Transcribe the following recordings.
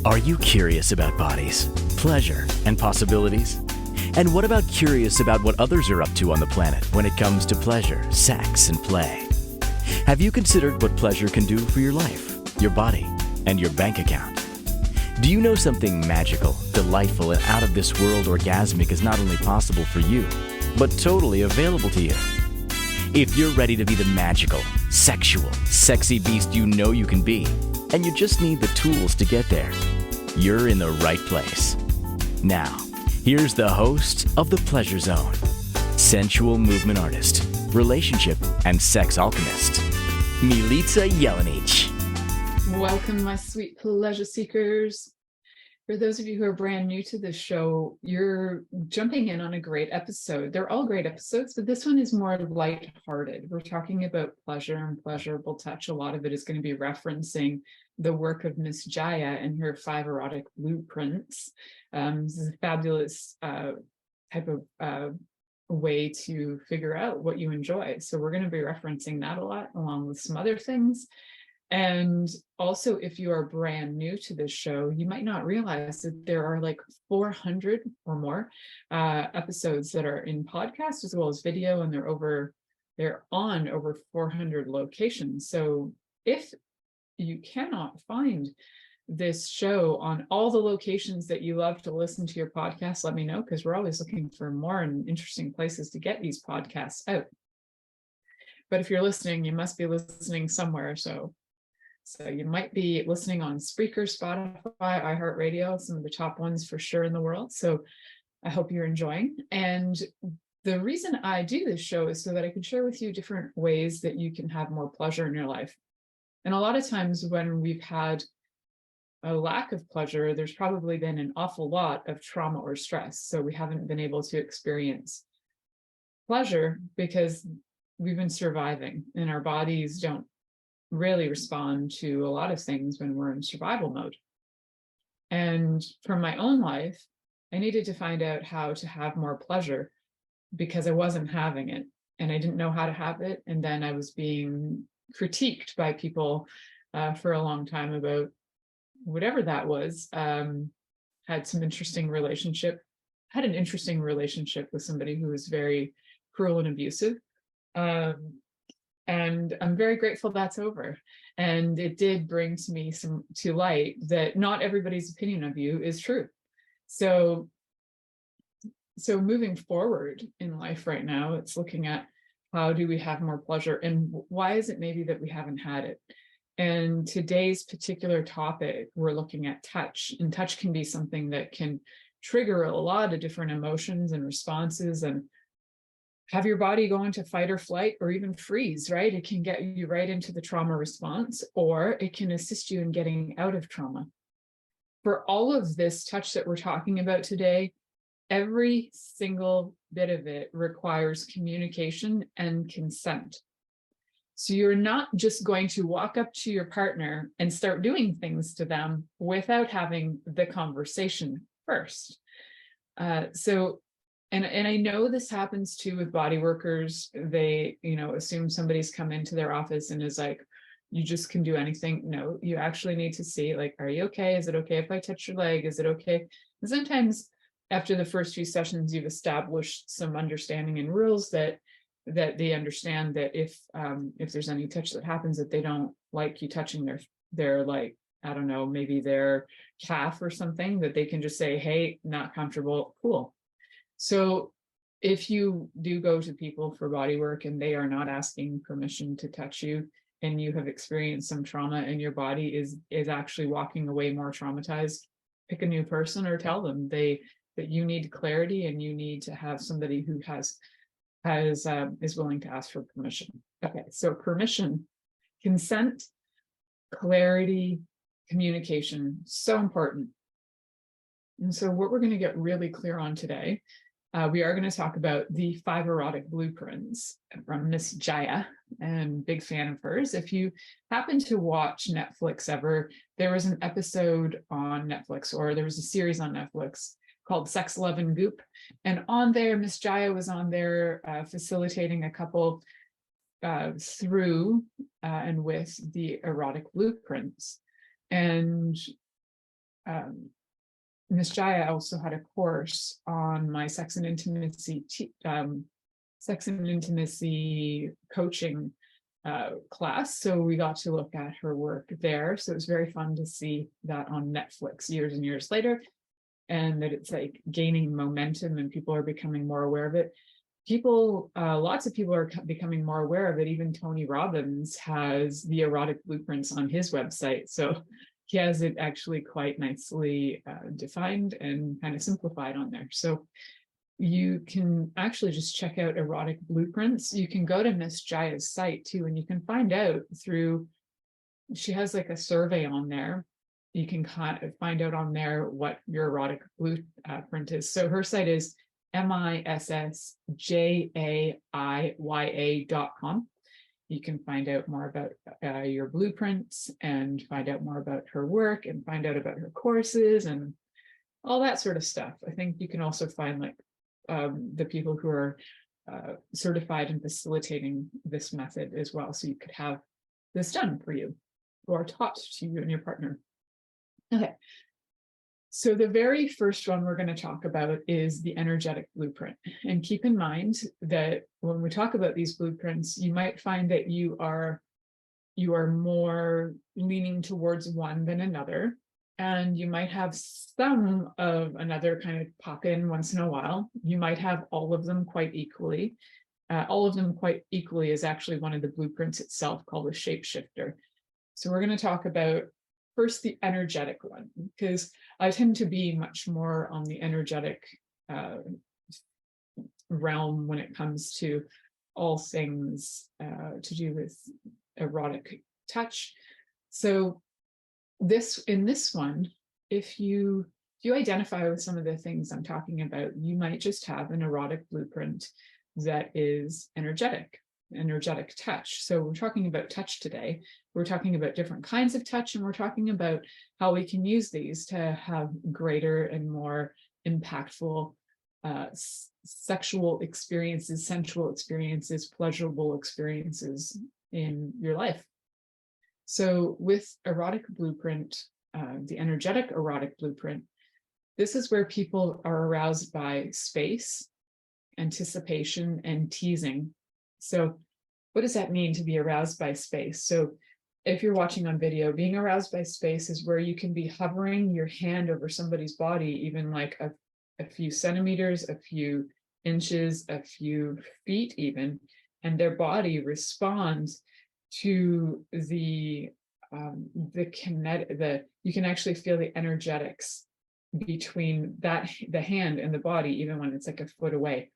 Are you curious about bodies, pleasure, and possibilities? And what about curious about what others are up to on the planet when it comes to pleasure, sex, and play? Have you considered what pleasure can do for your life, your body, and your bank account? Do you know something magical, delightful, and out of this world orgasmic is not only possible for you, but totally available to you? If you're ready to be the magical, sexual, sexy beast you know you can be, and you just need the tools to get there, you're in the right place. Now, here's the host of The Pleasure Zone, sensual movement artist, relationship and sex alchemist, Milica Jelenic. Welcome, my sweet pleasure seekers. For those of you who are brand new to this show, you're jumping in on a great episode. They're all great episodes, but this one is more lighthearted. We're talking about pleasure and pleasurable touch. A lot of it is going to be referencing the work of Miss Jaya and her 5 erotic blueprints. This is a fabulous type of way to figure out what you enjoy. So we're going to be referencing that a lot, along with some other things. And also, if you are brand new to this show, you might not realize that there are like 400 or more episodes that are in podcast as well as video, and they're on over 400 locations. So if you cannot find this show on all the locations that you love to listen to your podcast, let me know, because we're always looking for more and interesting places to get these podcasts out. But if you're listening, you must be listening somewhere. So you might be listening on Spreaker, Spotify, iHeartRadio, some of the top ones for sure in the world. So I hope you're enjoying. And the reason I do this show is so that I can share with you different ways that you can have more pleasure in your life. And a lot of times when we've had a lack of pleasure, there's probably been an awful lot of trauma or stress. So we haven't been able to experience pleasure because we've been surviving, and our bodies don't really respond to a lot of things when we're in survival mode. And from my own life, I needed to find out how to have more pleasure because I wasn't having it and I didn't know how to have it. And then I was being critiqued by people for a long time about whatever that was. Had an interesting relationship with somebody who was very cruel and abusive. And I'm very grateful that's over. And it did bring to me to light that not everybody's opinion of you is true. So moving forward in life right now, it's looking at how do we have more pleasure and why is it maybe that we haven't had it? And today's particular topic, we're looking at touch, and touch can be something that can trigger a lot of different emotions and responses and have your body go into fight or flight or even freeze, right? It can get you right into the trauma response, or it can assist you in getting out of trauma. For all of this touch that we're talking about today, every single bit of it requires communication and consent. So you're not just going to walk up to your partner and start doing things to them without having the conversation first. And I know this happens too with body workers. They, assume somebody's come into their office and is like, you just can do anything. No, you actually need to see, like, are you okay? Is it okay if I touch your leg? Is it okay? And sometimes after the first few sessions, you've established some understanding and rules that they understand that if there's any touch that happens that they don't like you touching their like, I don't know, maybe their calf or something, that they can just say, hey, not comfortable, cool. So if you do go to people for body work and they are not asking permission to touch you, and you have experienced some trauma and your body is actually walking away more traumatized, pick a new person or tell them that you need clarity and you need to have somebody who is willing to ask for permission. Okay, so permission, consent, clarity, communication, so important. And so what we're going to get really clear on today, we are going to talk about the 5 erotic blueprints from Miss Jaya, and big fan of hers. If you happen to watch Netflix ever, there was an episode on Netflix, or there was a series on Netflix called Sex, Love, and Goop. And on there, Miss Jaya was on there facilitating a couple through and with the erotic blueprints. And Miss Jaya also had a course on my sex and intimacy coaching class. So we got to look at her work there. So it was very fun to see that on Netflix years and years later, and that it's like gaining momentum and people are becoming more aware of it. Lots of people are becoming more aware of it. Even Tony Robbins has the erotic blueprints on his website. So he has it actually quite nicely defined and kind of simplified on there. So you can actually just check out erotic blueprints. You can go to Miss Jaya's site too, and you can find out she has like a survey on there. You can kind of find out on there what your erotic blueprint is. So her site is missjaiya.com. You can find out more about your blueprints and find out more about her work and find out about her courses and all that sort of stuff. I think you can also find like the people who are certified in facilitating this method as well. So you could have this done for you or taught to you and your partner. Okay. So the very first one we're going to talk about is the energetic blueprint. And keep in mind that when we talk about these blueprints, you might find that you are more leaning towards one than another. And you might have some of another kind of pop in once in a while. You might have all of them quite equally. All of them quite equally is actually one of the blueprints itself called a shapeshifter. So we're going to talk about first the energetic one, because I tend to be much more on the energetic realm when it comes to all things to do with erotic touch. So in this one, if you identify with some of the things I'm talking about, you might just have an erotic blueprint that is energetic touch. So we're talking about touch today. We're talking about different kinds of touch, and we're talking about how we can use these to have greater and more impactful sexual experiences, sensual experiences, pleasurable experiences in your life. So with erotic blueprint, the energetic erotic blueprint, this is where people are aroused by space, anticipation, and teasing. So what does that mean to be aroused by space? So if you're watching on video, being aroused by space is where you can be hovering your hand over somebody's body, even like a few centimeters, a few inches, a few feet even, and their body responds to you can actually feel the energetics between the hand and the body, even when it's like a foot away.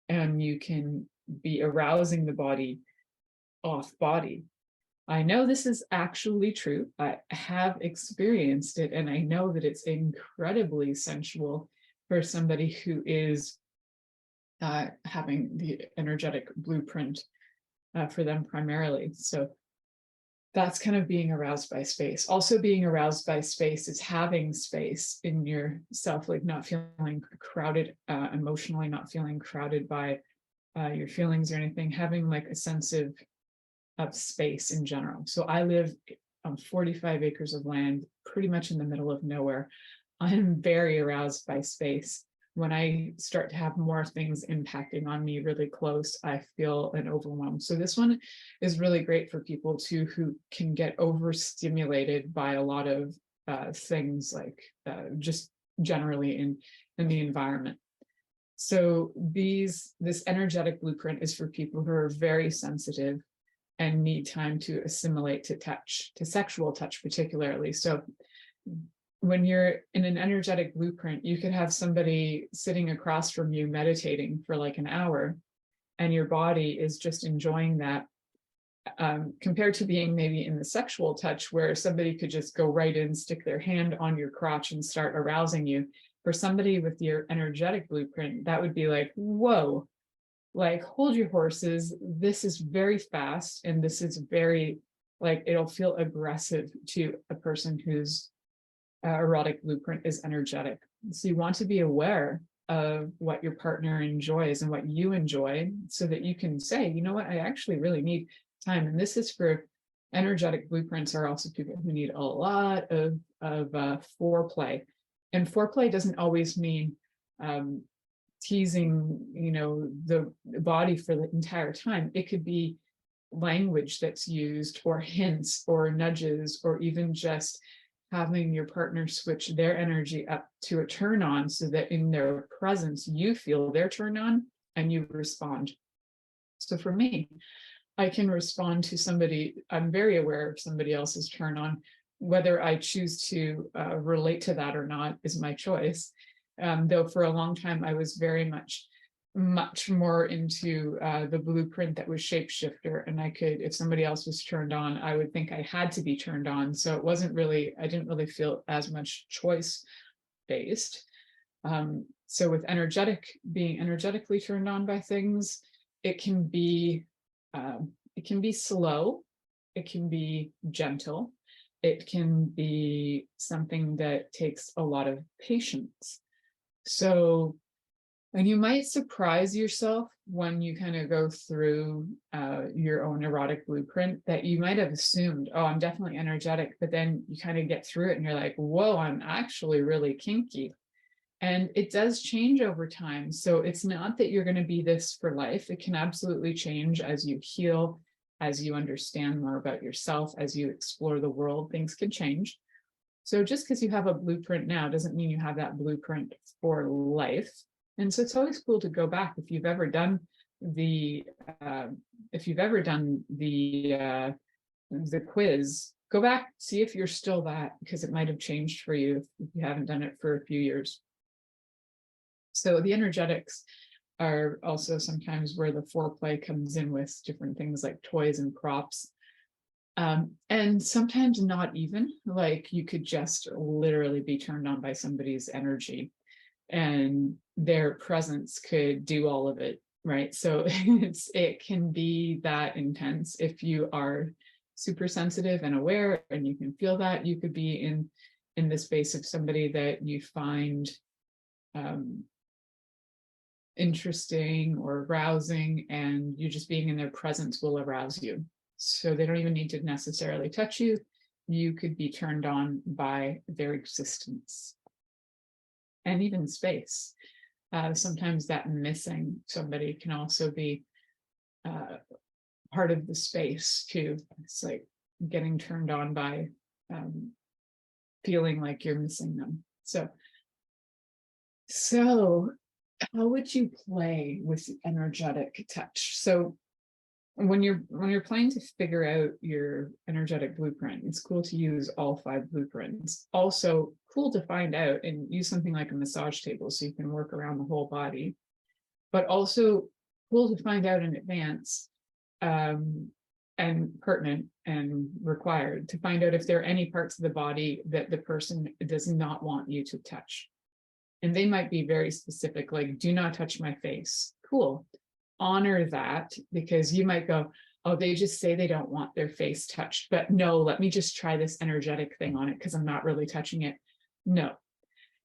And you can be arousing the body off body. I know this is actually true. I have experienced it, and I know that it's incredibly sensual for somebody who is having the energetic blueprint for them primarily. So that's kind of being aroused by space. Also being aroused by space is having space in yourself, like not feeling crowded emotionally, not feeling crowded by your feelings or anything, having like a sense of space in general. So I live on 45 acres of land, pretty much in the middle of nowhere. I am very aroused by space. When I start to have more things impacting on me really close, I feel an overwhelm. So this one is really great for people too who can get overstimulated by a lot of things, like just generally in the environment. So this energetic blueprint is for people who are very sensitive and need time to assimilate to touch, to sexual touch particularly. So when you're in an energetic blueprint, you could have somebody sitting across from you meditating for like an hour, and your body is just enjoying that, compared to being maybe in the sexual touch where somebody could just go right in, stick their hand on your crotch and start arousing you. For somebody with your energetic blueprint, that would be like, whoa, like hold your horses. This is very fast, and this is very, like, it'll feel aggressive to a person whose erotic blueprint is energetic. So you want to be aware of what your partner enjoys and what you enjoy, so that you can say, you know what, I actually really need time. And this is for Energetic blueprints are also people who need a lot of foreplay. And foreplay doesn't always mean teasing, the body for the entire time. It could be language that's used, or hints, or nudges, or even just having your partner switch their energy up to a turn on, so that in their presence you feel their turn on and you respond. So for me, I can respond to somebody, I'm very aware of somebody else's turn on. Whether I choose to relate to that or not is my choice. Though for a long time, I was very much more into the blueprint that was shapeshifter. And I could, if somebody else was turned on, I would think I had to be turned on. So it wasn't really, I didn't really feel as much choice based. So with being energetically turned on by things, it can be slow, it can be gentle, it can be something that takes a lot of patience. So, and you might surprise yourself when you kind of go through your own erotic blueprint, that you might have assumed, oh, I'm definitely energetic, but then you kind of get through it and you're like, whoa, I'm actually really kinky. And it does change over time. So it's not that you're going to be this for life. It can absolutely change as you heal, as you understand more about yourself, as you explore the world, things can change. So just because you have a blueprint now doesn't mean you have that blueprint for life. And so it's always cool to go back if you've ever done the quiz. Go back, see if you're still that, because it might have changed for you if you haven't done it for a few years. So the energetics are also sometimes where the foreplay comes in with different things like toys and props. And sometimes not even, like you could just literally be turned on by somebody's energy and their presence could do all of it, right? So it can be that intense. If you are super sensitive and aware and you can feel that, you could be in the space of somebody that you find interesting or arousing, and you just being in their presence will arouse you. So they don't even need to necessarily touch you. You could be turned on by their existence. And even space. Sometimes that missing somebody can also be part of the space too. It's like getting turned on by feeling like you're missing them. So how would you play with energetic touch? So when you're planning to figure out your energetic blueprint, it's cool to use all 5 blueprints. Also cool to find out and use something like a massage table so you can work around the whole body, but also cool to find out in advance and pertinent and required to find out if there are any parts of the body that the person does not want you to touch. And they might be very specific, like, do not touch my face. Cool. Honor that, because you might go, oh, they just say they don't want their face touched, but no, let me just try this energetic thing on it because I'm not really touching it. No.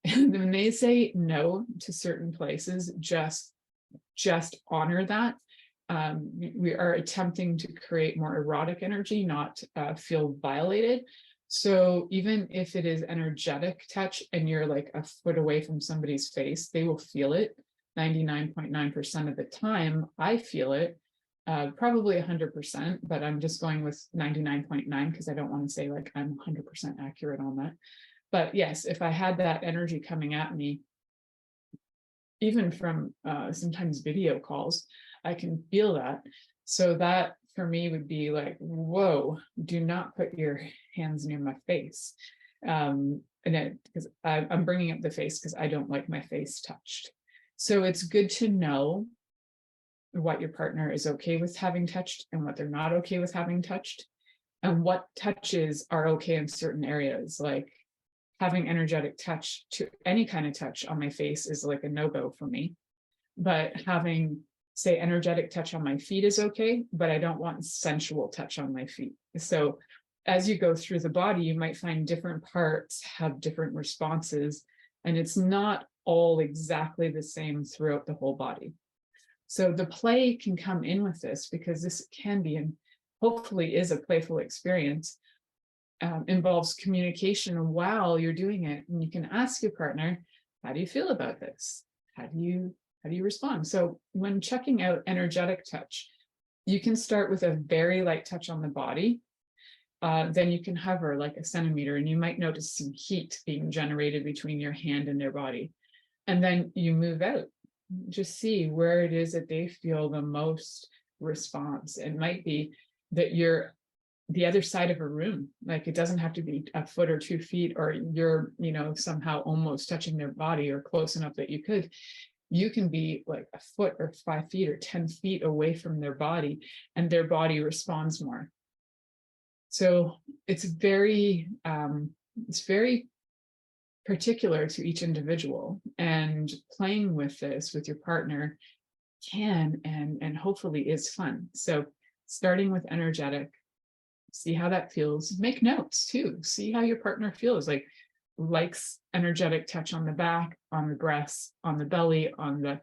And when they say no to certain places, just honor that. We are attempting to create more erotic energy, not feel violated. So even if it is energetic touch and you're like a foot away from somebody's face, they will feel it. 99.9% of the time, I feel it. Probably 100%, but I'm just going with 99.9 because I don't want to say like I'm 100% accurate on that. But yes, if I had that energy coming at me, even from sometimes video calls, I can feel that. So that for me would be like, whoa, do not put your hands near my face. And because I'm bringing up the face because I don't like my face touched. So it's good to know what your partner is okay with having touched and what they're not okay with having touched, and what touches are okay in certain areas. Like having energetic touch to any kind of touch on my face is like a no-go for me. But having, say, energetic touch on my feet is okay, but I don't want sensual touch on my feet. So as you go through the body, you might find different parts have different responses, and it's not all exactly the same throughout the whole body. So the play can come in with this because this can be, and hopefully is a playful experience, involves communication while you're doing it. And you can ask your partner, how do you feel about this? How do you respond? So when checking out energetic touch, you can start with a very light touch on the body. Then you can hover like a centimeter, and you might notice some heat being generated between your hand and their body. And then you move out. Just see where it is that they feel the most response. It might be that you're the other side of a room. Like, it doesn't have to be a foot or 2 feet, or you're, somehow almost touching their body or close enough that you could. You can be like a foot or 5 feet or 10 feet away from their body, and their body responds more. So it's very particular to each individual, and playing with this with your partner can and hopefully is fun. So starting with energetic, see how that feels. Make notes too. See how your partner feels. Like, likes energetic touch on the back, on the breasts, on the belly, on the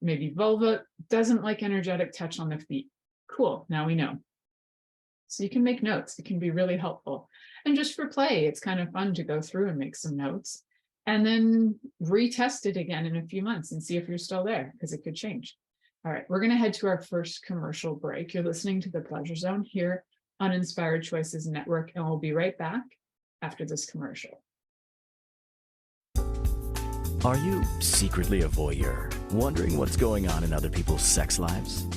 maybe vulva. Doesn't like energetic touch on the feet. Cool. Now we know. So you can make notes. It can be really helpful. And just for play, it's kind of fun to go through and make some notes, and then retest it again in a few months and see if you're still there, because it could change. All right, we're going to head to our first commercial break. You're listening to the Pleasure Zone here on Inspired Choices Network, and we'll be right back after this commercial. Are you secretly a voyeur, wondering what's going on in other people's sex lives?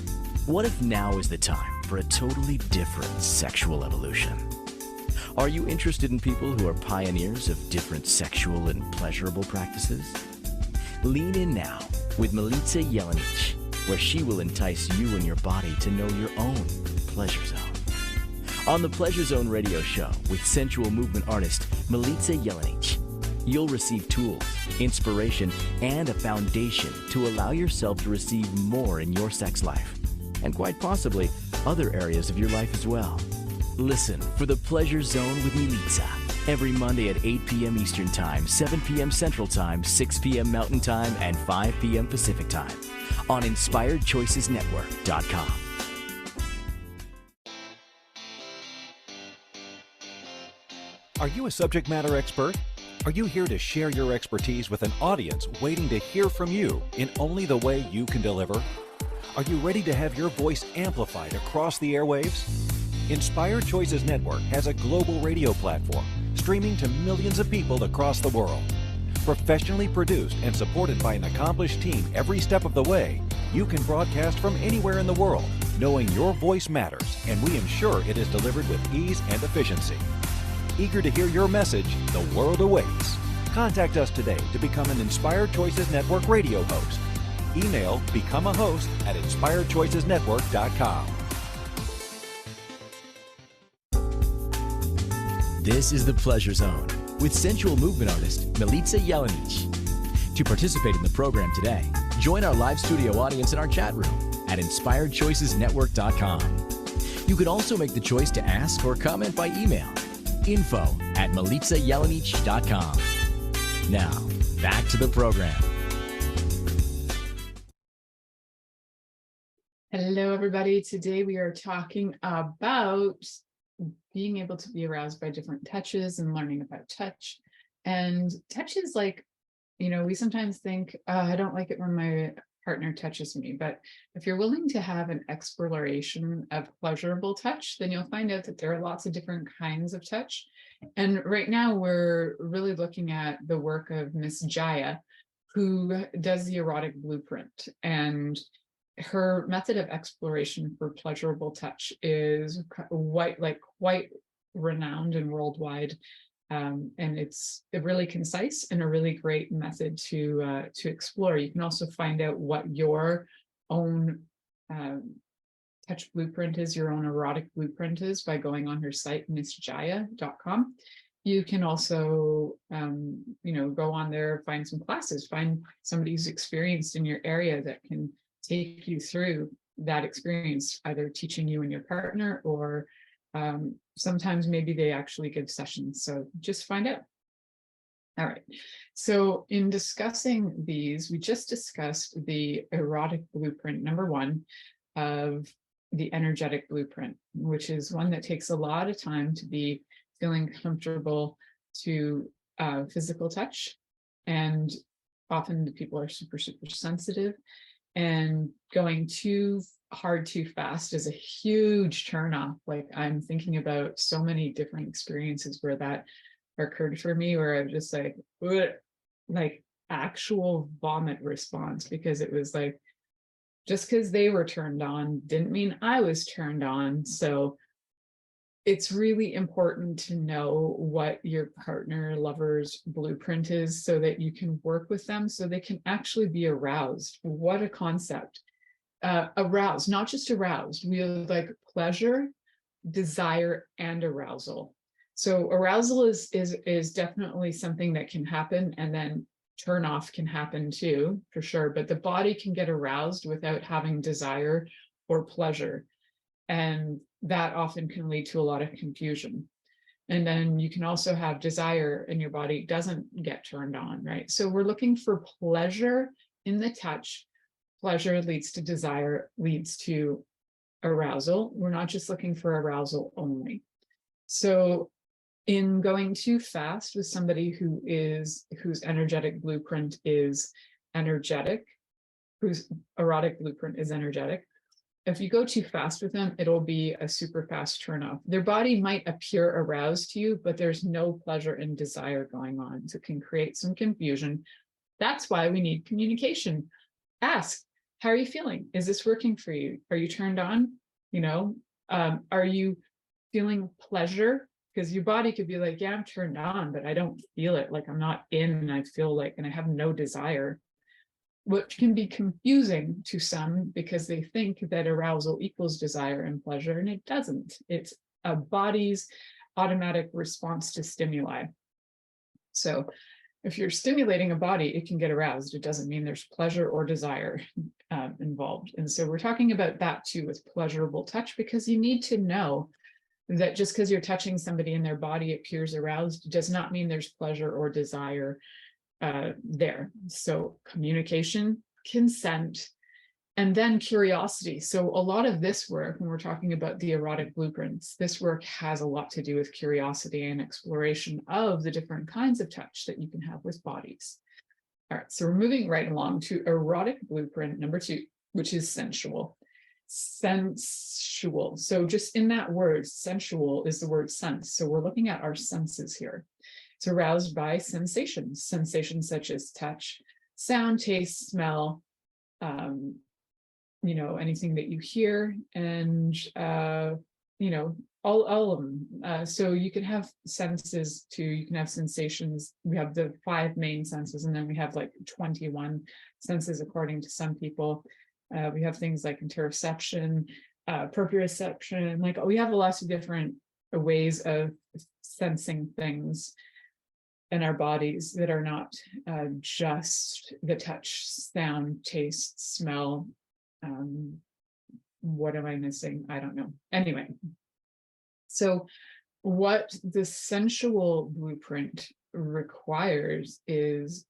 What if now is the time for a totally different sexual evolution? Are you interested in people who are pioneers of different sexual and pleasurable practices? Lean in now with Milica Jelenic, where she will entice you and your body to know your own pleasure zone. On the Pleasure Zone radio show with sensual movement artist Milica Jelenic, you'll receive tools, inspiration, and a foundation to allow yourself to receive more in your sex life, and quite possibly other areas of your life as well. Listen for the Pleasure Zone with Milica every Monday at 8 p.m. Eastern Time, 7 p.m. Central Time, 6 p.m. Mountain Time, and 5 p.m. Pacific Time on InspiredChoicesNetwork.com. Are you a subject matter expert? Are you here to share your expertise with an audience waiting to hear from you in only the way you can deliver? Are you ready to have your voice amplified across the airwaves? Inspired Choices Network has a global radio platform streaming to millions of people across the world. Professionally produced and supported by an accomplished team every step of the way, you can broadcast from anywhere in the world, knowing your voice matters, and we ensure it is delivered with ease and efficiency. Eager to hear your message, the world awaits. Contact us today to become an Inspired Choices Network radio host. Email become a host at InspiredChoicesNetwork.com. This is the Pleasure Zone with sensual movement artist Milica Jelenic. To participate in the program today, join our live studio audience in our chat room at InspiredChoicesNetwork.com. You can also make the choice to ask or comment by email, info@MilicaJelenic.com. Now, back to the program. Hello, everybody. Today we are talking about being able to be aroused by different touches and learning about touch. And touch is like, we sometimes think, I don't like it when my partner touches me. But if you're willing to have an exploration of pleasurable touch, then you'll find out that there are lots of different kinds of touch. And right now we're really looking at the work of Miss Jaya, who does the erotic blueprint. And her method of exploration for pleasurable touch is quite renowned and worldwide, and it's really concise and a really great method to explore. You can also find out what your own touch blueprint is, your own erotic blueprint is, by going on her site, missjaya.com. You can also, go on there, find some classes, find somebody who's experienced in your area that can take you through that experience, either teaching you and your partner, or sometimes maybe they actually give sessions. So just find out. All right. So in discussing these, we just discussed the erotic blueprint, number one, of the energetic blueprint, which is one that takes a lot of time to be feeling comfortable to physical touch. And often the people are super, super sensitive, and going too hard too fast is a huge turnoff. Like, I'm thinking about so many different experiences where that occurred for me, where I was just like, ugh, like actual vomit response, because it was like, just because they were turned on didn't mean I was turned on. So it's really important to know what your partner, lover's blueprint is, so that you can work with them so they can actually be aroused. What a concept. Aroused, not just aroused. We have like pleasure, desire, and arousal. So arousal is definitely something that can happen, and then turn off can happen too, for sure. But the body can get aroused without having desire or pleasure. And that often can lead to a lot of confusion. And then you can also have desire and your body doesn't get turned on, right? So we're looking for pleasure in the touch. Pleasure leads to desire, leads to arousal. We're not just looking for arousal only. So in going too fast with somebody whose energetic blueprint is energetic, whose erotic blueprint is energetic, if you go too fast with them, it'll be a super fast turn off. Their body might appear aroused to you, but there's no pleasure and desire going on. So it can create some confusion. That's why we need communication. Ask, how are you feeling? Is this working for you? Are you turned on? Are you feeling pleasure? Because your body could be like, yeah, I'm turned on, but I don't feel it. Like, I'm not in, and I feel like, and I have no desire. Which can be confusing to some, because they think that arousal equals desire and pleasure, and it doesn't. It's a body's automatic response to stimuli. So if you're stimulating a body, it can get aroused. It doesn't mean there's pleasure or desire involved. And so we're talking about that too with pleasurable touch, because you need to know that just because you're touching somebody and their body appears aroused does not mean there's pleasure or desire there. So communication, consent, and then curiosity. So a lot of this work, when we're talking about the erotic blueprints, this work has a lot to do with curiosity and exploration of the different kinds of touch that you can have with bodies. All right, so we're moving right along to erotic blueprint number 2, which is sensual. Sensual. So just in that word, sensual is the word sense. So we're looking at our senses here. It's aroused by sensations such as touch, sound, taste, smell, anything that you hear, and all of them. So you can have senses too. You can have sensations. We have the 5 main senses, and then we have like 21 senses according to some people. We have things like interoception, proprioception. Like, we have lots of different ways of sensing things in our bodies that are not just the touch, sound, taste, smell. What am I missing? I don't know. Anyway, so what the sensual blueprint requires is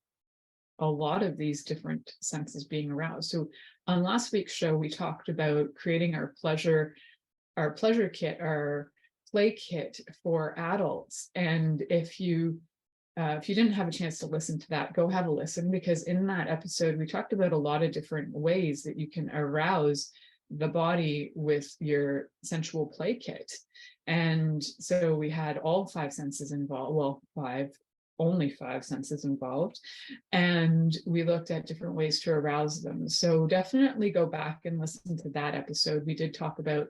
a lot of these different senses being aroused. So on last week's show, we talked about creating our pleasure kit, our play kit for adults. And if you didn't have a chance to listen to that, go have a listen, because in that episode, we talked about a lot of different ways that you can arouse the body with your sensual play kit. And so we had all 5 senses involved, well, only 5 senses involved. And we looked at different ways to arouse them. So definitely go back and listen to that episode. We did talk about,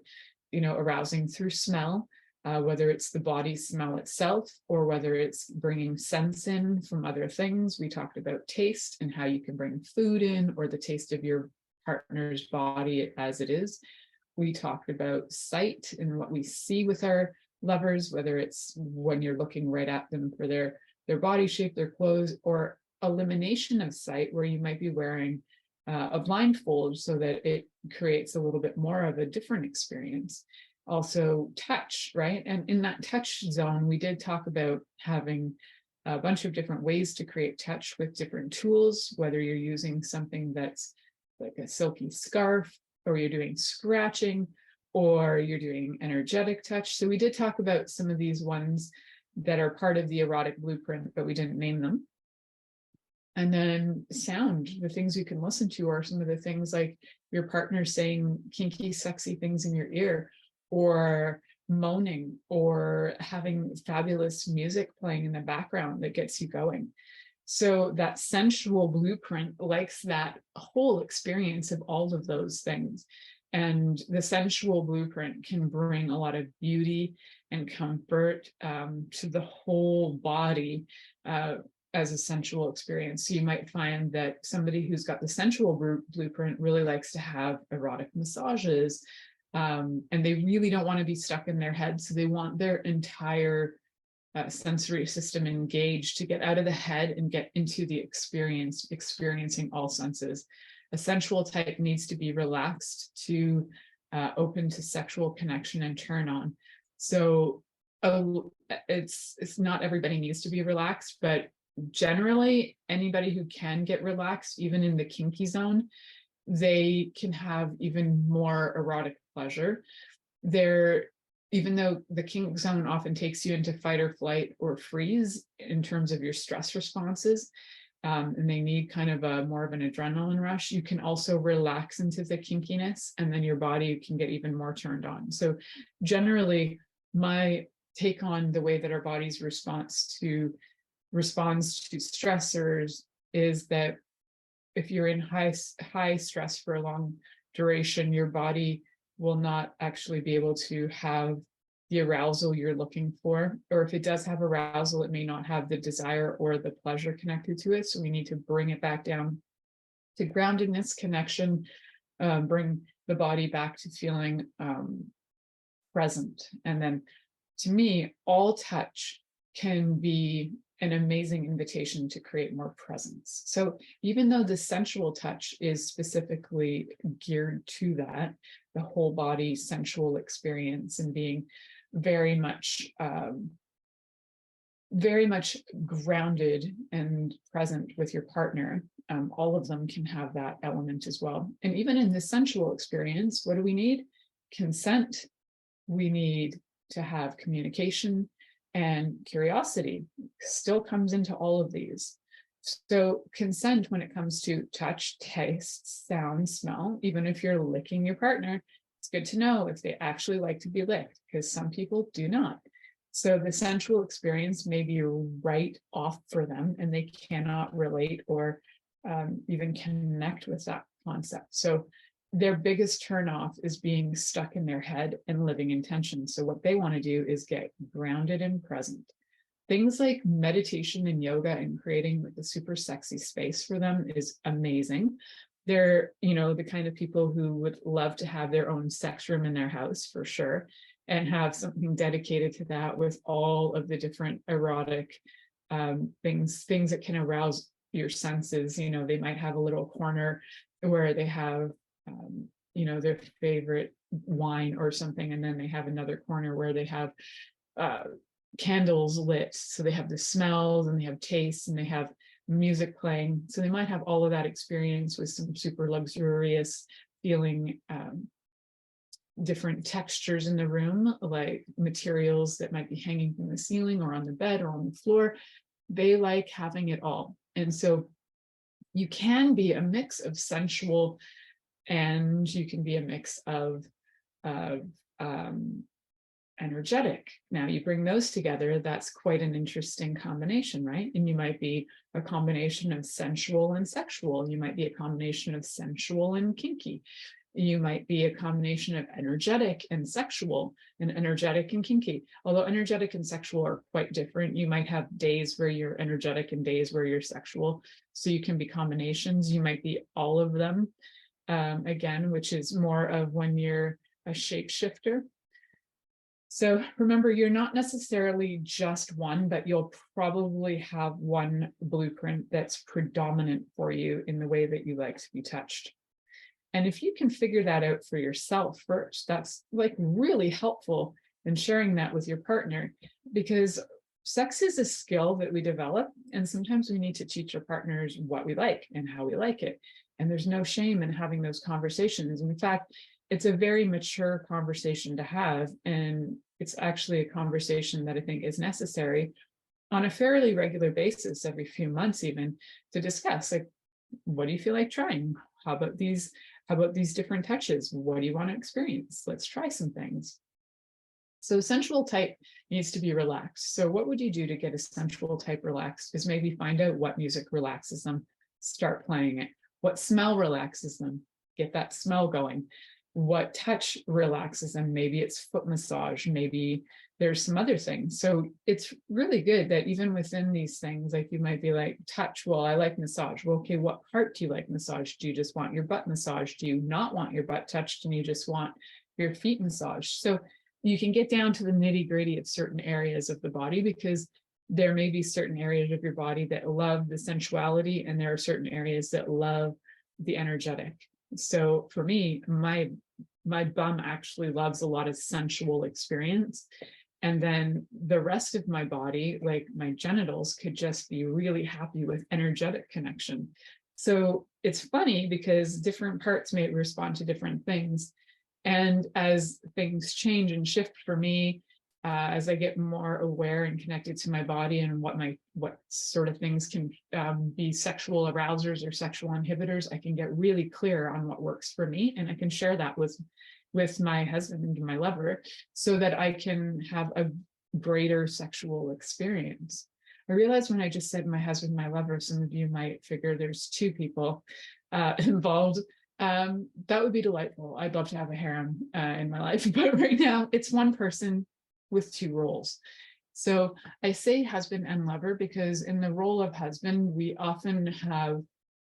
arousing through smell. Whether it's the body smell itself or whether it's bringing sense in from other things. We talked about taste and how you can bring food in, or the taste of your partner's body as it is. We talked about sight and what we see with our lovers, whether it's when you're looking right at them for their body shape, their clothes, or elimination of sight, where you might be wearing a blindfold so that it creates a little bit more of a different experience. Also touch, right? And in that touch zone, we did talk about having a bunch of different ways to create touch with different tools, whether you're using something that's like a silky scarf, or you're doing scratching, or you're doing energetic touch. So we did talk about some of these ones that are part of the erotic blueprint, but we didn't name them. And then sound, the things you can listen to are some of the things like your partner saying kinky, sexy things in your ear, or moaning, or having fabulous music playing in the background that gets you going. So that sensual blueprint likes that whole experience of all of those things. And the sensual blueprint can bring a lot of beauty and comfort to the whole body as a sensual experience. So you might find that somebody who's got the sensual blueprint really likes to have erotic massages, and they really don't want to be stuck in their head. So they want their entire sensory system engaged to get out of the head and get into the experience, experiencing all senses. A sensual type needs to be relaxed to open to sexual connection and turn on. So it's not everybody needs to be relaxed, but generally anybody who can get relaxed, even in the kinky zone, they can have even more erotic pleasure. Even though the kink zone often takes you into fight or flight or freeze in terms of your stress responses, and they need kind of more of an adrenaline rush, you can also relax into the kinkiness, and then your body can get even more turned on. So generally, my take on the way that our bodies responds to stressors is that if you're in high stress for a long duration, your body will not actually be able to have the arousal you're looking for. Or if it does have arousal, it may not have the desire or the pleasure connected to it. So we need to bring it back down to groundedness, connection, bring the body back to feeling present. And then to me, all touch can be an amazing invitation to create more presence. So even though the sensual touch is specifically geared to that, the whole body sensual experience and being very much grounded and present with your partner, all of them can have that element as well. And even in the sensual experience, what do we need? Consent. We need to have communication, and curiosity still comes into all of these. So consent, when it comes to touch, taste, sound, smell, even if you're licking your partner, it's good to know if they actually like to be licked, because some people do not. So the sensual experience may be right off for them, and they cannot relate or even connect with that concept. So their biggest turnoff is being stuck in their head and living in tension. So what they want to do is get grounded and present. Things like meditation and yoga and creating like a super sexy space for them is amazing. They're, the kind of people who would love to have their own sex room in their house for sure, and have something dedicated to that with all of the different erotic things that can arouse your senses. They might have a little corner where they have their favorite wine or something, and then they have another corner where they have candles lit, so they have the smells and they have tastes and they have music playing. So they might have all of that experience with some super luxurious feeling, different textures in the room, like materials that might be hanging from the ceiling or on the bed or on the floor. They like having it all. And so you can be a mix of sensual, and you can be a mix of energetic. Now you bring those together, that's quite an interesting combination, right? And you might be a combination of sensual and sexual. You might be a combination of sensual and kinky. You might be a combination of energetic and sexual, and energetic and kinky. Although energetic and sexual are quite different. You might have days where you're energetic and days where you're sexual. So you can be combinations. You might be all of them, again, which is more of when you're a shapeshifter. So remember, you're not necessarily just one, but you'll probably have one blueprint that's predominant for you in the way that you like to be touched. And if you can figure that out for yourself first, that's like really helpful in sharing that with your partner, because sex is a skill that we develop. And sometimes we need to teach our partners what we like and how we like it. And there's no shame in having those conversations. And in fact, it's a very mature conversation to have. And it's actually a conversation that I think is necessary on a fairly regular basis, every few months even, to discuss, like, what do you feel like trying? How about these different touches? What do you want to experience? Let's try some things. So sensual type needs to be relaxed. So what would you do to get a sensual type relaxed? Is maybe find out what music relaxes them, start playing it. What smell relaxes them, get that smell going. What touch relaxes them? Maybe it's foot massage, maybe there's some other things. So it's really good that even within these things, like you might be like, touch, well, I like massage. Well, okay, what part do you like massage? Do you just want your butt massaged? Do you not want your butt touched and you just want your feet massaged? So you can get down to the nitty gritty of certain areas of the body, because there may be certain areas of your body that love the sensuality, and there are certain areas that love the energetic. So for me, my bum actually loves a lot of sensual experience. And then the rest of my body, like my genitals, could just be really happy with energetic connection. So it's funny because different parts may respond to different things. And as things change and shift for me, as I get more aware and connected to my body and what sort of things can be sexual arousers or sexual inhibitors, I can get really clear on what works for me, and I can share that with my husband and my lover, so that I can have a greater sexual experience. I realized when I just said my husband, my lover, some of you might figure there's two people involved. That would be delightful. I'd love to have a harem in my life, but right now it's one person with two roles. So I say husband and lover because in the role of husband, we often have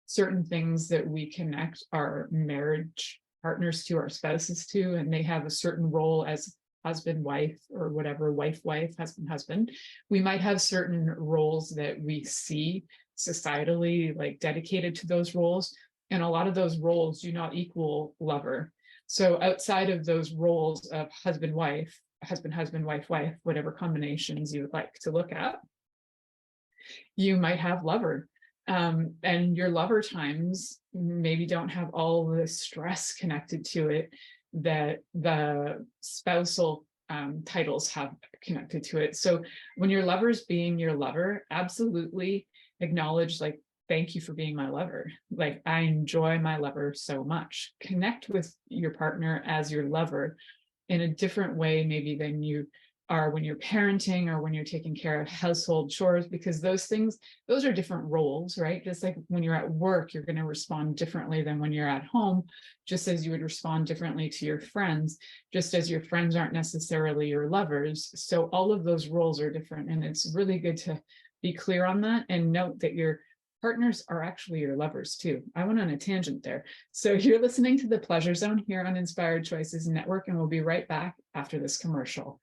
certain things that we connect our marriage partners to, our spouses to, and they have a certain role as husband, wife, or whatever, wife, husband, husband. We might have certain roles that we see societally, like dedicated to those roles. And a lot of those roles do not equal lover. So outside of those roles of husband, wife, wife, whatever combinations you would like to look at, you might have lover. And your lover times maybe don't have all the stress connected to it that the spousal titles have connected to it. So when your lover's being your lover, absolutely acknowledge, like, thank you for being my lover. Like, I enjoy my lover so much. Connect with your partner as your lover in a different way, maybe than you are when you're parenting or when you're taking care of household chores, because those are different roles, right? Just like when you're at work, you're going to respond differently than when you're at home, just as you would respond differently to your friends, just as your friends aren't necessarily your lovers. So all of those roles are different. And it's really good to be clear on that and note that your partners are actually your lovers too. I went on a tangent there. So you're listening to The Pleasure Zone here on Inspired Choices Network, and we'll be right back after this commercial.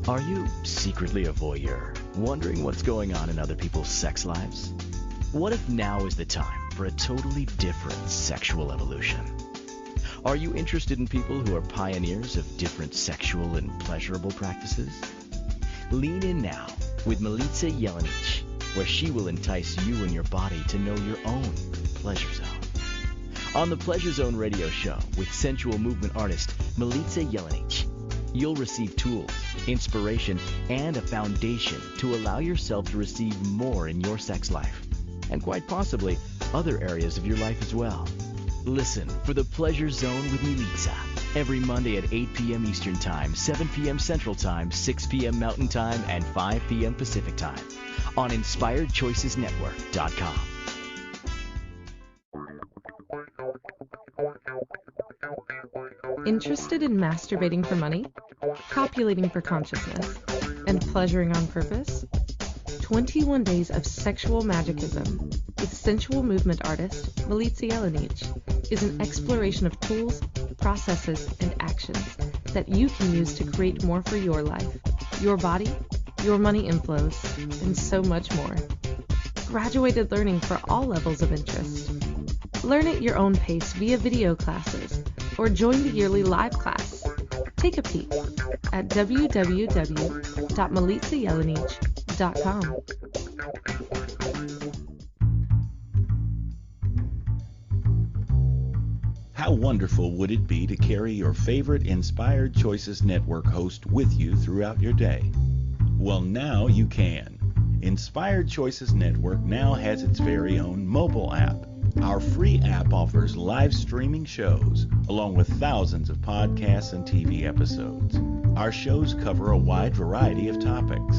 Are you secretly a voyeur, wondering what's going on in other people's sex lives? What if now is the time for a totally different sexual evolution? Are you interested in people who are pioneers of different sexual and pleasurable practices? Lean in now with Milica Jelenic, where she will entice you and your body to know your own pleasure zone. On the Pleasure Zone radio show with sensual movement artist Milica Jelenic, you'll receive tools, inspiration, and a foundation to allow yourself to receive more in your sex life, and quite possibly other areas of your life as well. Listen for the Pleasure Zone with Milica every Monday at 8 p.m. Eastern Time, 7 p.m. Central Time, 6 p.m. Mountain Time, and 5 p.m. Pacific Time on InspiredChoicesNetwork.com. Interested in masturbating for money, copulating for consciousness, and pleasuring on purpose? 21 Days of Sexual Magicism with sensual movement artist Milica Jelenic is an exploration of tools, processes, and actions that you can use to create more for your life, your body, your money inflows, and so much more. Graduated learning for all levels of interest. Learn at your own pace via video classes or join the yearly live class. Take a peek at www.milicajelenic.com. How wonderful would it be to carry your favorite Inspired Choices Network host with you throughout your day? Well, now you can. Inspired Choices Network now has its very own mobile app. Our free app offers live streaming shows, along with thousands of podcasts and TV episodes. Our shows cover a wide variety of topics.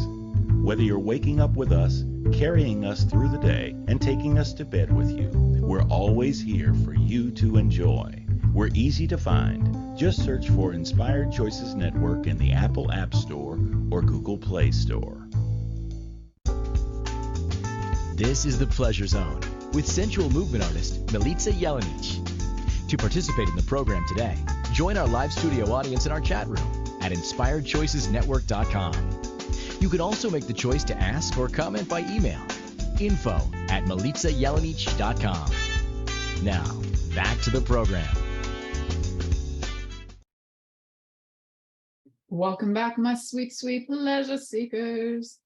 Whether you're waking up with us, carrying us through the day, and taking us to bed with you, we're always here for you to enjoy. We're easy to find. Just search for Inspired Choices Network in the Apple App Store or Google Play Store. This is the Pleasure Zone with sensual movement artist Milica Jelenic. To participate in the program today, join our live studio audience in our chat room at inspiredchoicesnetwork.com. You can also make the choice to ask or comment by email, info@milicajelenic.com. Now, back to the program. Welcome back, my sweet, sweet pleasure seekers.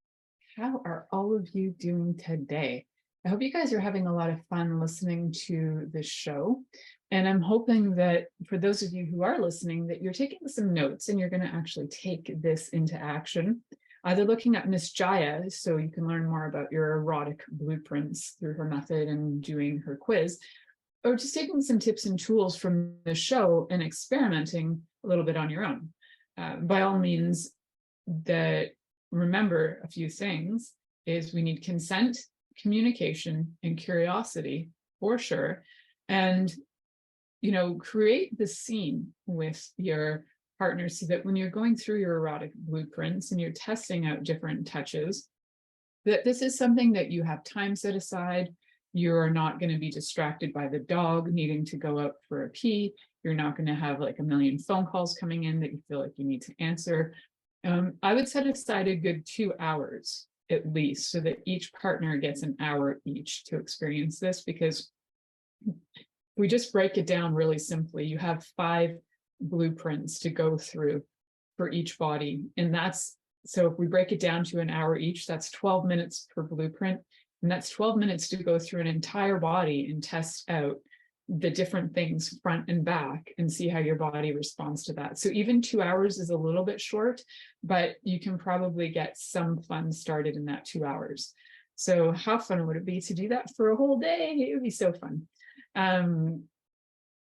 How are all of you doing today? I hope you guys are having a lot of fun listening to this show. And I'm hoping that for those of you who are listening, that you're taking some notes and you're going to actually take this into action. Either looking at Miss Jaya, so you can learn more about your erotic blueprints through her method and doing her quiz, or just taking some tips and tools from the show and experimenting a little bit on your own. By all means, remember a few things is we need consent, communication, and curiosity for sure. And, create the scene with your partner so that when you're going through your erotic blueprints and you're testing out different touches, that this is something that you have time set aside. You're not going to be distracted by the dog needing to go out for a pee. You're not going to have like a million phone calls coming in that you feel like you need to answer. I would set aside a good 2 hours at least so that each partner gets an hour each to experience this, because we just break it down really simply. You have 5 blueprints to go through for each body. And so if we break it down to an hour each, that's 12 minutes per blueprint. And that's 12 minutes to go through an entire body and test out the different things front and back and see how your body responds to that. So even 2 hours is a little bit short, but you can probably get some fun started in that 2 hours. So how fun would it be to do that for a whole day? It would be so fun.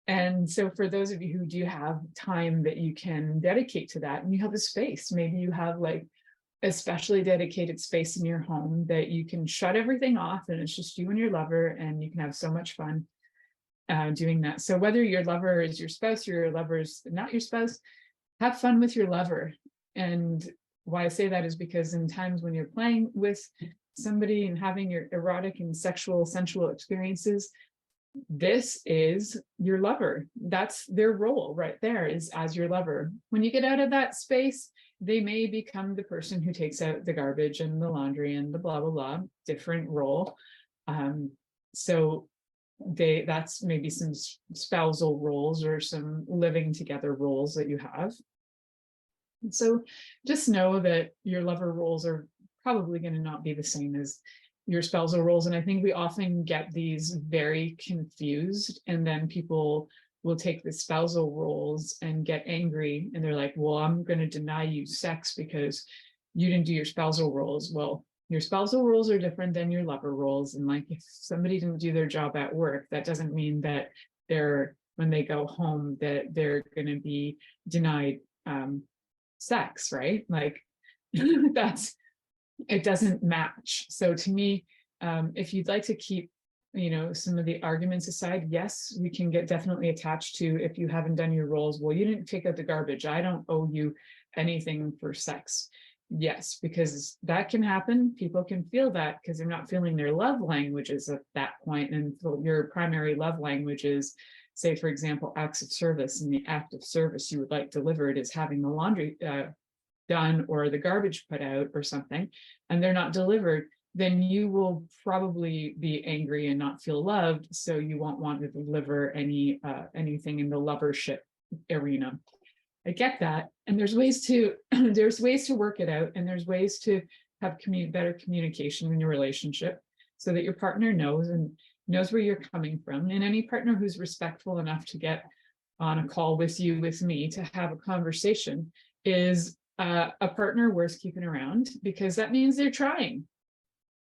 And so for those of you who do have time that you can dedicate to that, and you have a space, maybe you have like a specially dedicated space in your home that you can shut everything off and it's just you and your lover, and you can have so much fun doing that. So whether your lover is your spouse or your lover is not your spouse, have fun with your lover. And why I say that is because in times when you're playing with somebody and having your erotic and sensual experiences, this is your lover. That's their role right there, is as your lover. When you get out of that space, they may become the person who takes out the garbage and the laundry and the blah, blah, blah, different role. So that's maybe some spousal roles or some living together roles that you have. So just know that your lover roles are probably going to not be the same as your spousal roles. And I think we often get these very confused, and then people will take the spousal roles and get angry, and they're like, well, I'm going to deny you sex because you didn't do your spousal roles. Well, your spousal roles are different than your lover roles. And like, if somebody didn't do their job at work, that doesn't mean that when they go home, that they're going to be denied sex, right? Like it doesn't match. So to me, if you'd like to keep, some of the arguments aside, yes, we can get definitely attached to, if you haven't done your roles, well, you didn't take out the garbage, I don't owe you anything for sex. Yes, because that can happen. People can feel that because they're not feeling their love languages at that point. And your primary love language is, say, for example, acts of service, and the act of service you would like delivered is having the laundry done or the garbage put out or something, and they're not delivered, then you will probably be angry and not feel loved. So you won't want to deliver anything in the lovership arena. I get that. And there's ways to work it out, and there's ways to have better communication in your relationship so that your partner knows where you're coming from. And any partner who's respectful enough to get on a call with you, with me, to have a conversation is a partner worth keeping around, because that means they're trying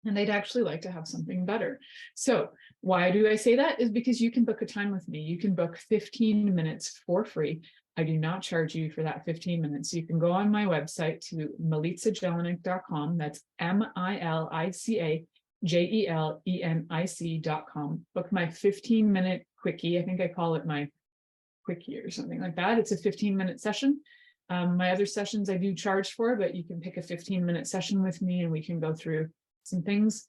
and they'd actually like to have something better. So why do I say that? Is because you can book a time with me. You can book 15 minutes for free. I do not charge you for that 15 minutes. You can go on my website to milicajelenic.com. That's MILICAJELENIC.com. Book my 15-minute quickie. I think I call it my quickie or something like that. It's a 15-minute session. My other sessions I do charge for, but you can pick a 15-minute session with me and we can go through some things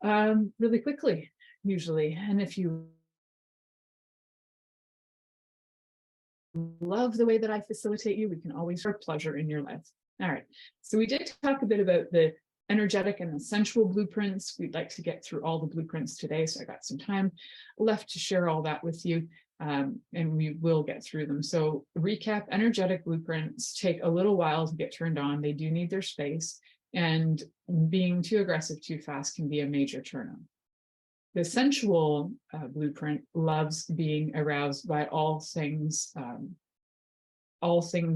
really quickly, usually. And if you love the way that I facilitate you, we can always have pleasure in your life. All right. So we did talk a bit about the energetic and the sensual blueprints. We'd like to get through all the blueprints today. So I got some time left to share all that with you. And we will get through them. So recap: energetic blueprints take a little while to get turned on. They do need their space, and being too aggressive too fast can be a major turn on. The sensual blueprint loves being aroused by all things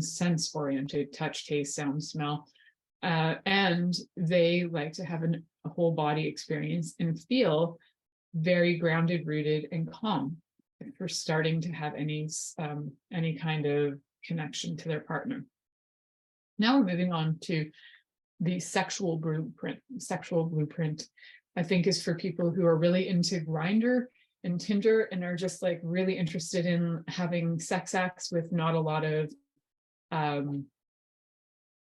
sense oriented: touch, taste, sound, smell, and they like to have a whole body experience and feel very grounded, rooted, and calm for starting to have any kind of connection to their partner. Now we're moving on to the sexual blueprint. Sexual blueprint, I think, is for people who are really into Grindr and Tinder and are just like really interested in having sex acts with not a lot of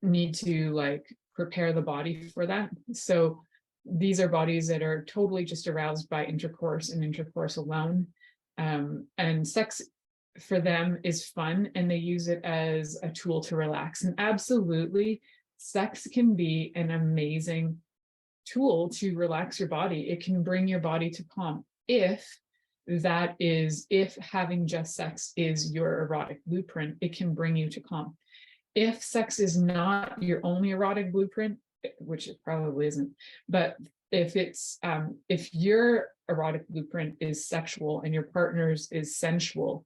need to like prepare the body for that. So these are bodies that are totally just aroused by intercourse and intercourse alone. And sex for them is fun, and they use it as a tool to relax. And absolutely, sex can be an amazing tool to relax your body. It can bring your body to calm if having just sex is your erotic blueprint. It can bring you to calm. If sex is not your only erotic blueprint, which it probably isn't, but if your erotic blueprint is sexual and your partner's is sensual,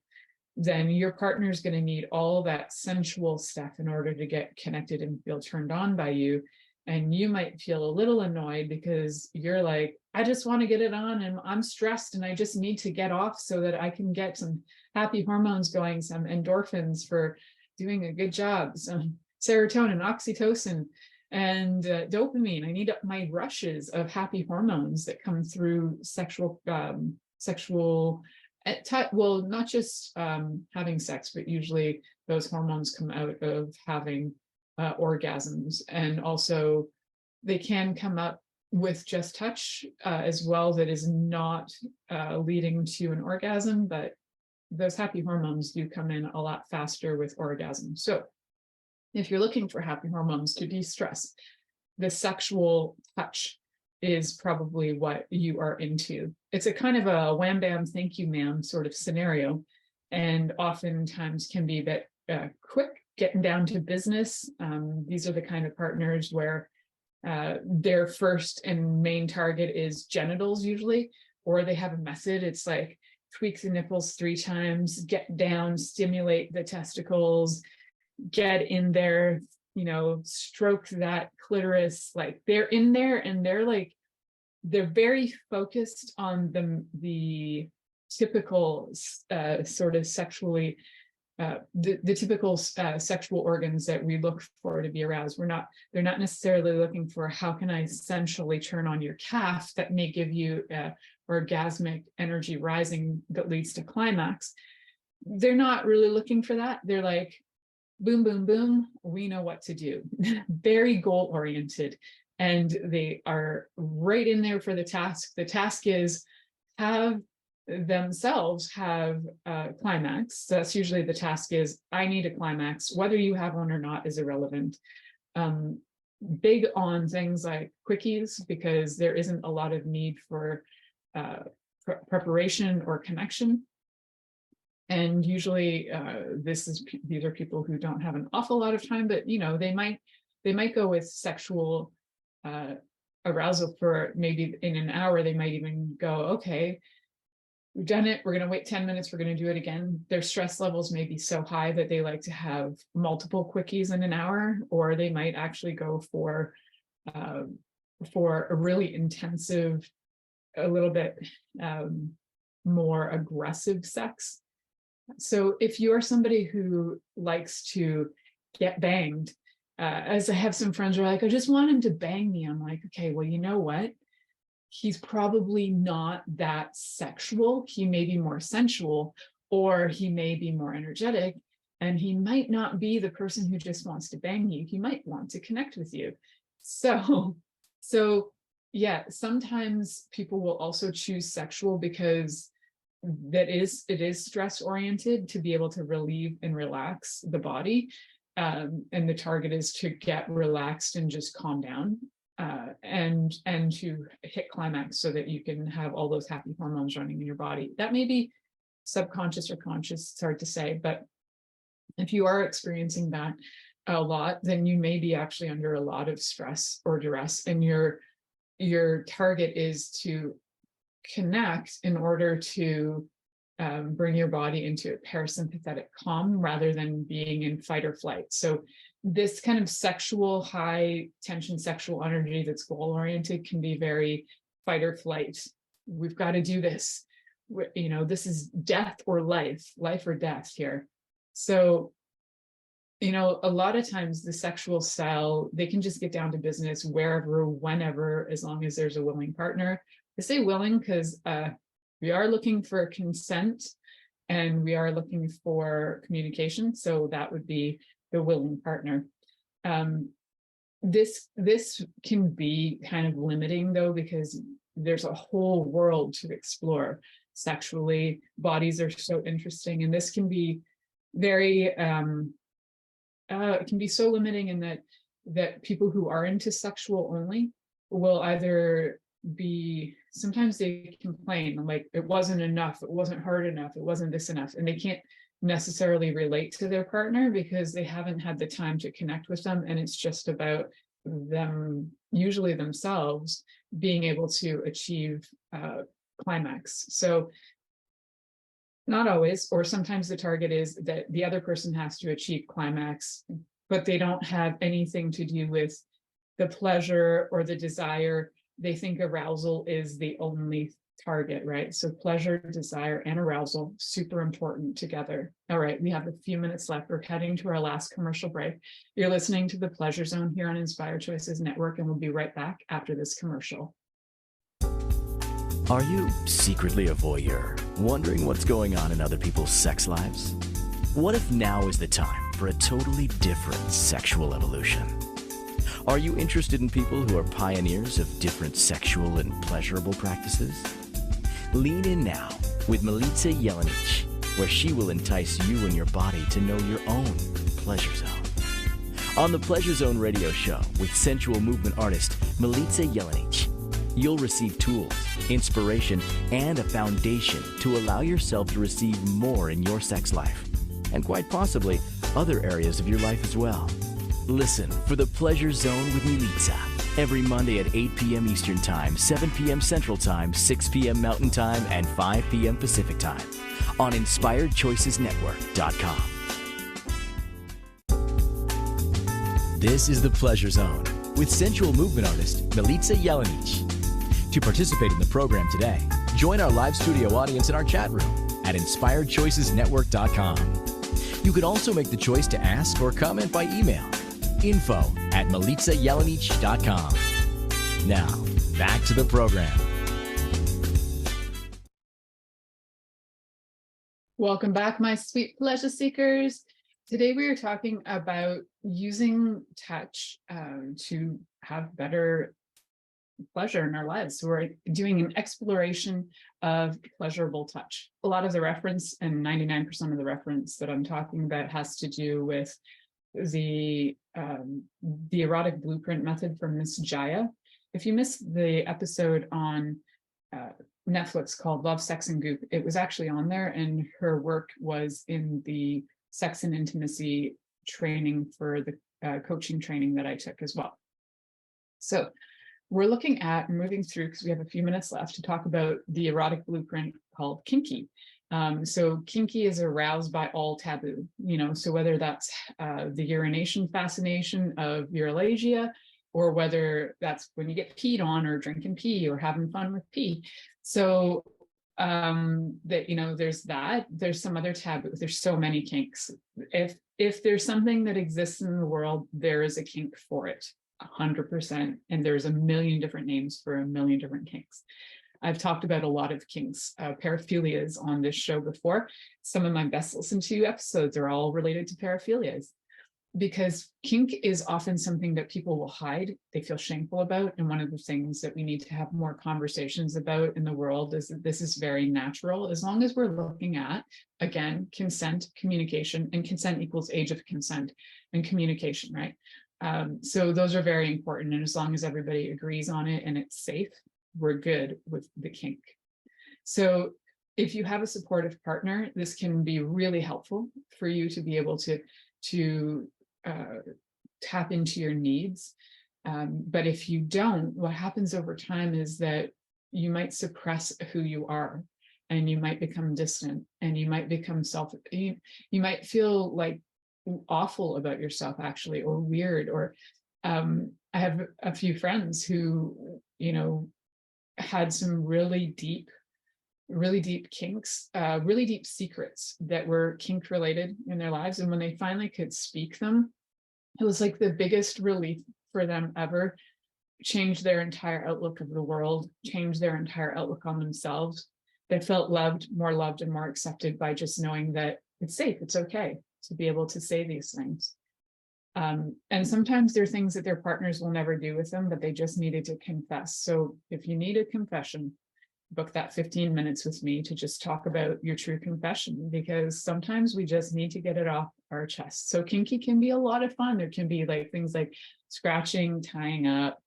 then your partner's going to need all that sensual stuff in order to get connected and feel turned on by you. And you might feel a little annoyed because you're like, I just want to get it on and I'm stressed and I just need to get off so that I can get some happy hormones going, some endorphins for doing a good job, some serotonin, oxytocin, and dopamine. I need my rushes of happy hormones that come through sexual, well, not just having sex, but usually those hormones come out of having orgasms. And also they can come up with just touch as well, that is not leading to an orgasm, but those happy hormones do come in a lot faster with orgasm. So if you're looking for happy hormones to de-stress, the sexual touch is probably what you are into. It's a kind of a wham bam thank you ma'am sort of scenario, and oftentimes can be a bit quick, getting down to business. These are the kind of partners where their first and main target is genitals usually, or they have a method. It's like tweak the nipples 3 times, get down, stimulate the testicles, get in there, stroke that clitoris. Like they're in there and they're very focused on the typical sort of sexually the typical sexual organs that we look for to be aroused. They're not necessarily looking for how can I sensually turn on your calf that may give you orgasmic energy rising that leads to climax. They're not really looking for that. They're like, boom, boom, boom, we know what to do. Very goal oriented. And they are right in there for the task. The task is have themselves have a climax. So that's usually the task is, I need a climax. Whether you have one or not is irrelevant. Big on things like quickies, because there isn't a lot of need for preparation or connection. And usually these are people who don't have an awful lot of time, but they might go with sexual arousal for maybe in an hour. They might even go, okay, we've done it, we're going to wait 10 minutes, we're going to do it again. Their stress levels may be so high that they like to have multiple quickies in an hour, or they might actually go for a really intensive, a little bit more aggressive sex. So if you are somebody who likes to get banged, as I have some friends who are like, I just want him to bang me. I'm like, okay, well, you know what? He's probably not that sexual. He may be more sensual, or he may be more energetic, and he might not be the person who just wants to bang you. He might want to connect with you. So yeah, sometimes people will also choose sexual because it is stress oriented, to be able to relieve and relax the body. And the target is to get relaxed and just calm down, and to hit climax so that you can have all those happy hormones running in your body. That may be subconscious or conscious, it's hard to say, but if you are experiencing that a lot, then you may be actually under a lot of stress or duress, and your target is to connect in order to bring your body into a parasympathetic calm rather than being in fight or flight. So this kind of sexual, high tension sexual energy that's goal oriented can be very fight or flight. We've got to do this. You know, this is death or life or death here. So, you know, a lot of times the sexual style, they can just get down to business wherever, whenever, as long as there's a willing partner. I say willing because we are looking for consent and we are looking for communication. So that would be the willing partner. This can be kind of limiting though, because there's a whole world to explore sexually. Bodies are so interesting, and this can be very it can be so limiting in that people who are into sexual only will either be, sometimes they complain like it wasn't enough, it wasn't hard enough, it wasn't this enough, and they can't necessarily relate to their partner because they haven't had the time to connect with them, and it's just about them, usually themselves, being able to achieve climax. So not always, or sometimes the target is that the other person has to achieve climax, but they don't have anything to do with the pleasure or the desire. They think arousal is the only target, right? So pleasure, desire, and arousal, super important together. All right, we have a few minutes left. We're heading to our last commercial break. You're listening to the Pleasure Zone here on Inspired Choices Network, and we'll be right back after this commercial. Are you secretly a voyeur, wondering what's going on in other people's sex lives? What if now is the time for a totally different sexual evolution? Are you interested in people who are pioneers of different sexual and pleasurable practices? Lean in now with Milica Jelenic, where she will entice you and your body to know your own pleasure zone. On the Pleasure Zone radio show with sensual movement artist Milica Jelenic, you'll receive tools, inspiration, and a foundation to allow yourself to receive more in your sex life, and quite possibly other areas of your life as well. Listen for the Pleasure Zone with Milica every Monday at 8 p.m. Eastern Time, 7 p.m. Central Time, 6 p.m. Mountain Time, and 5 p.m. Pacific Time on InspiredChoicesNetwork.com. This is the Pleasure Zone with sensual movement artist Milica Jelenic. To participate in the program today, join our live studio audience in our chat room at InspiredChoicesNetwork.com. You can also make the choice to ask or comment by email, info@MilicaJelenic.com. Now, back to the program. Welcome back, my sweet pleasure seekers. Today we are talking about using touch to have better pleasure in our lives. So we're doing an exploration of pleasurable touch. A lot of the reference, and 99% of the reference that I'm talking about, has to do with the erotic blueprint method from Miss Jaya. If you missed the episode on Netflix called Love, Sex, and Goop, it was actually on there, and her work was in the sex and intimacy training for the coaching training that I took as well. So we're looking at moving through, because we have a few minutes left, to talk about the erotic blueprint called kinky. So kinky is aroused by all taboo, so whether that's the urination fascination of urologia, or whether that's when you get peed on or drinking pee or having fun with pee. So there's some other taboo. There's so many kinks. If there's something that exists in the world, there is a kink for it, 100%. And there's a million different names for a million different kinks. I've talked about a lot of kinks, paraphilias on this show before. Some of my best listened to episodes are all related to paraphilias, because kink is often something that people will hide, they feel shameful about. And one of the things that we need to have more conversations about in the world is that this is very natural, as long as we're looking at, again, consent, communication, and consent equals age of consent and communication, right? So those are very important. And as long as everybody agrees on it and it's safe, we're good with the kink. So if you have a supportive partner, this can be really helpful for you to be able to tap into your needs. But if you don't, what happens over time is that you might suppress who you are, and you might become distant, and you might become you might feel like awful about yourself, actually, or weird. Or I have a few friends who, had some really deep kinks, really deep secrets that were kink related in their lives. And when they finally could speak them, it was like the biggest relief for them ever. Changed their entire outlook of the world, changed their entire outlook on themselves. They felt loved and more accepted by just knowing that it's safe, it's okay to be able to say these things. And sometimes there are things that their partners will never do with them, but they just needed to confess. So if you need a confession, book that 15 minutes with me to just talk about your true confession, because sometimes we just need to get it off our chest. So kinky can be a lot of fun. There can be like things like scratching, tying up.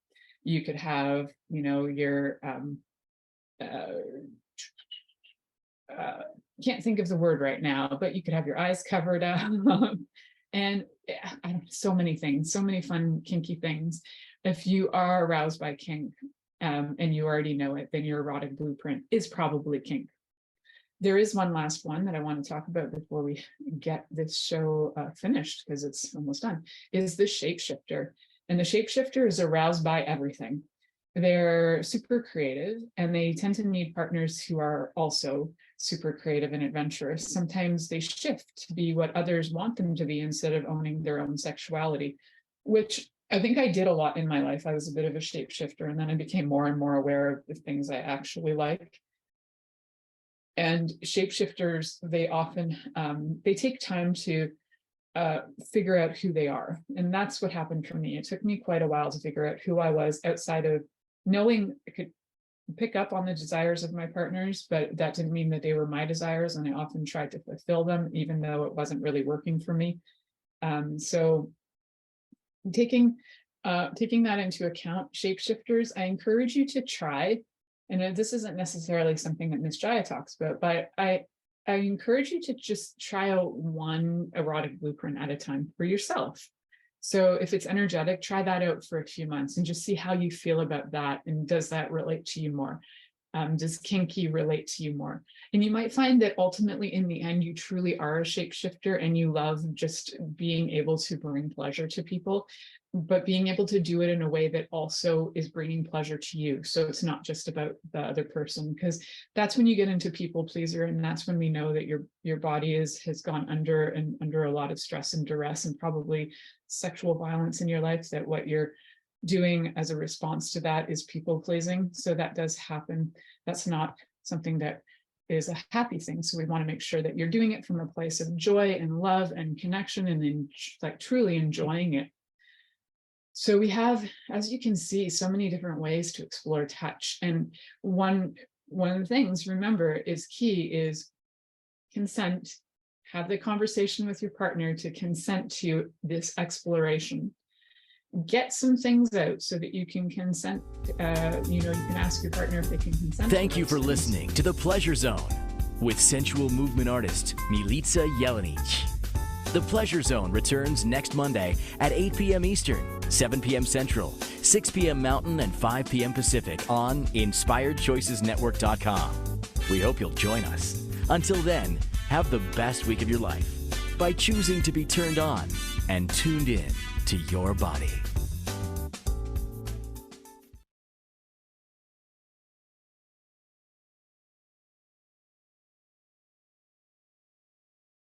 You could have, your can't think of the word right now, but you could have your eyes covered up. And so many things, so many fun kinky things. If you are aroused by kink, and you already know it, then your erotic blueprint is probably kink. There is one last one that I want to talk about before we get this show finished, because it's almost done, is the shapeshifter. And the shapeshifter is aroused by everything. They're super creative, and they tend to need partners who are also super creative and adventurous. Sometimes they shift to be what others want them to be instead of owning their own sexuality, which I think I did a lot in my life. I was a bit of a shapeshifter, and then I became more and more aware of the things I actually like. And shapeshifters, they often, they take time to figure out who they are. And that's what happened for me. It took me quite a while to figure out who I was outside of knowing I could pick up on the desires of my partners, but that didn't mean that they were my desires. And I often tried to fulfill them, even though it wasn't really working for me. So taking that into account, shapeshifters, I encourage you to try, and this isn't necessarily something that Miss Jaya talks about, but I encourage you to just try out one erotic blueprint at a time for yourself. So if it's energetic, try that out for a few months and just see how you feel about that. And does that relate to you more? Does kinky relate to you more? And you might find that ultimately in the end, you truly are a shapeshifter and you love just being able to bring pleasure to people, but being able to do it in a way that also is bringing pleasure to you. So it's not just about the other person, because that's when you get into people pleaser. And that's when we know that your body has gone under a lot of stress and duress and probably sexual violence in your life, that what you're doing as a response to that is people pleasing. So that does happen. That's not something that is a happy thing. So we want to make sure that you're doing it from a place of joy and love and connection, and then like truly enjoying it. So we have, as you can see, so many different ways to explore touch. And one of the things, remember, is key is consent. Have the conversation with your partner to consent to this exploration. Get some things out so that you can consent. You can ask your partner if they can consent. Thank you for listening to The Pleasure Zone with sensual movement artist Milica Jelenic. The Pleasure Zone returns next Monday at 8 p.m. Eastern, 7 p.m. Central, 6 p.m. Mountain, and 5 p.m. Pacific on InspiredChoicesNetwork.com. We hope you'll join us. Until then, have the best week of your life by choosing to be turned on and tuned in to your body.